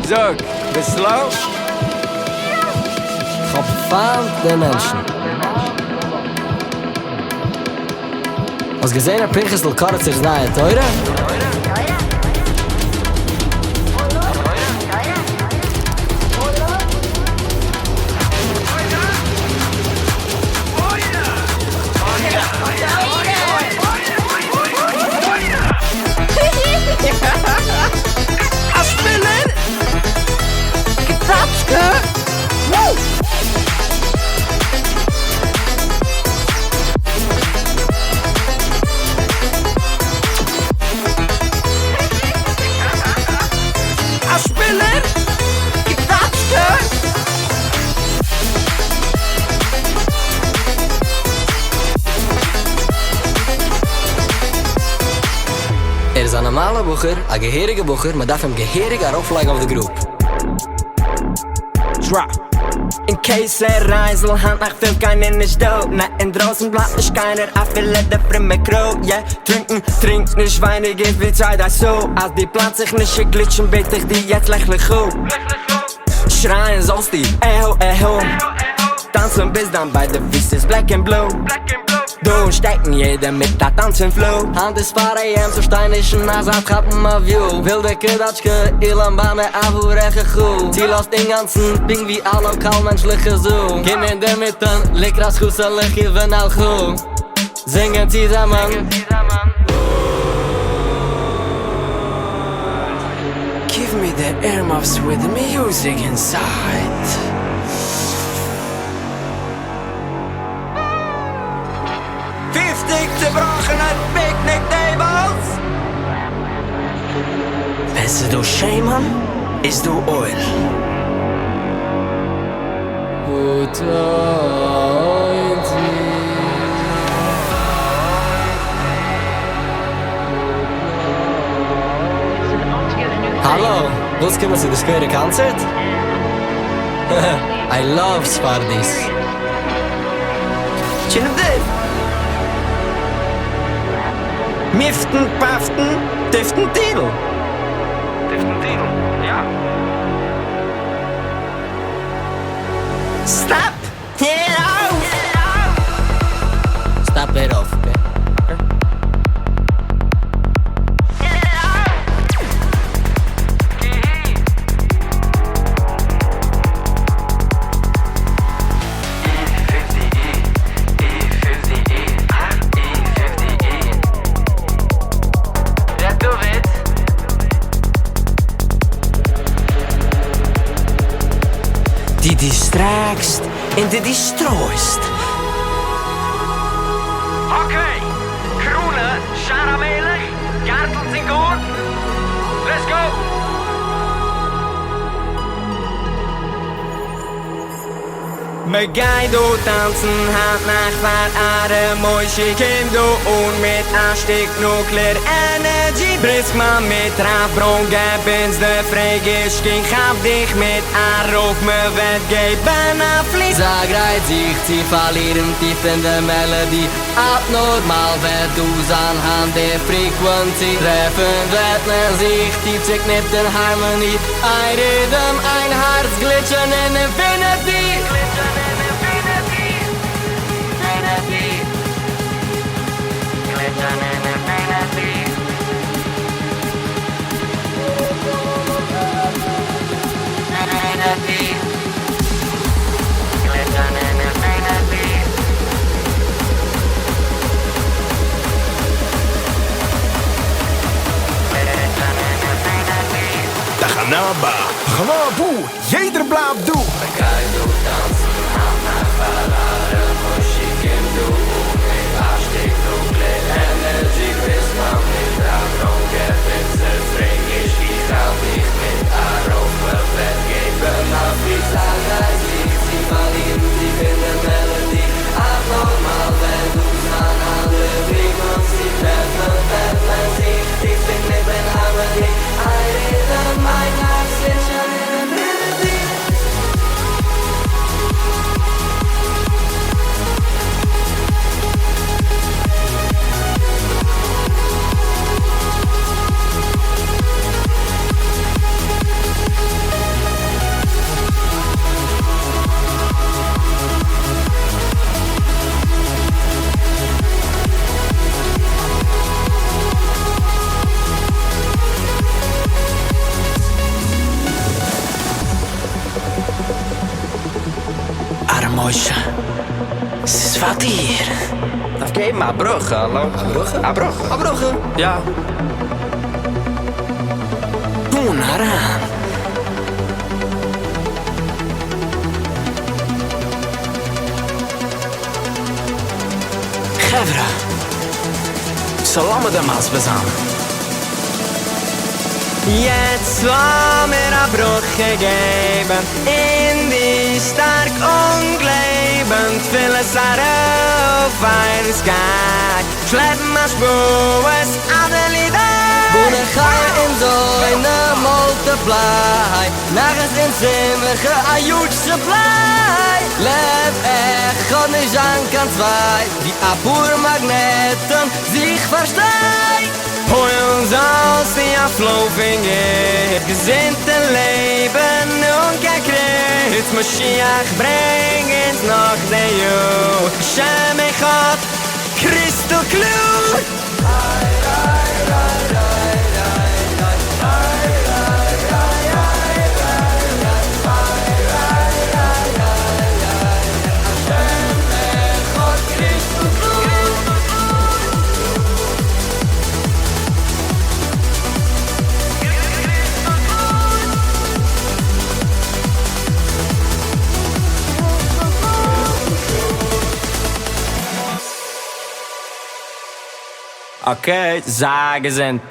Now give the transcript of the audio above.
Sag, bist du laut? Verfahmt der Menschen. Als gesehen heb Pinchestel karret zich naar teure. Is een normale boeger, een geherige boeger, maar dat hem geherig erop leggen op de groep. Drop. In case Reisel, hand nach 5 keinen nicht dope. Na, in draußen bleibt nicht keiner, I feel like the frimme Crow. Yeah, trinkt nicht Weine, geht wie Zeit das so. Als die Platz sich nicht glitschen, bitte ich die jetzt lächlich hoch. Schreien sollst die, eho. Tanzen bis dann bei der Füße ist black and blue. Du stecken jeder mit der Tanzenflow. Hand is 4 AM, so steinischen Nasat gappen ma view. Wilde Kedatschke, Ilan Bame, Avu Reche Chu. Ziel aus den ganzen Ding wie all lokal menschliche Zoom. Geh mir in der Mitte, Likras Kuselig, gewen al Chu. Singen zusammen. Give me the earmuffs with the music inside. Zerbrochene Picknick-Tables. Bist du Schämen, ist du Oil. Hallo, was kommen Sie das gehören Konzert? I love Spardis. Schön auf dich. Miften, Paften, Tiften, Titel. Ja. Stop it off! Stop it off, okay? Die strijkst en die strooist. Okay, groene, caramelig, kartels in goord. Let's go! Me gai do tanzen, hand nach waar Adem, mooi kind do und mit Anstieg Nuclear Energy. Brisk man mit Trafbron, gab ins de Fregisch, ging hab dich mit Anruf, me wird geben a Flies. Sag reiht sich, sie verlieren tief in der Melodie. Abnormal wird du anhand der Frequency. Treffen werden sich, die Chick nicht in Harmonie. Ein Rhythm, ein Herz, glitschen in Infinity. Ganaba, Ganabu, jeder bleibt du. 4. Oké, maar Brugge, hallo. Brugge? Brugge. Brugge. Ja. Toen haram. Gevra. Salam damas bezam. Jetzt war mir a Bruch gegeben, in die stark unglebend, vieles auf ein Skag. Schleppen a Spues, Adelida. Boene gaaien in zoine multiply. Nergens in zimmige a jutse blij. Lef echt, God nicht an kann zwei. Die Apur-Magneten sich versteigt. Hol uns aus die Aflofing, gesinnte Leben und kein Kreuz. Mashiach bring uns noch den Juh. Shem Echad, Christo Klur. Okay, sagen sind.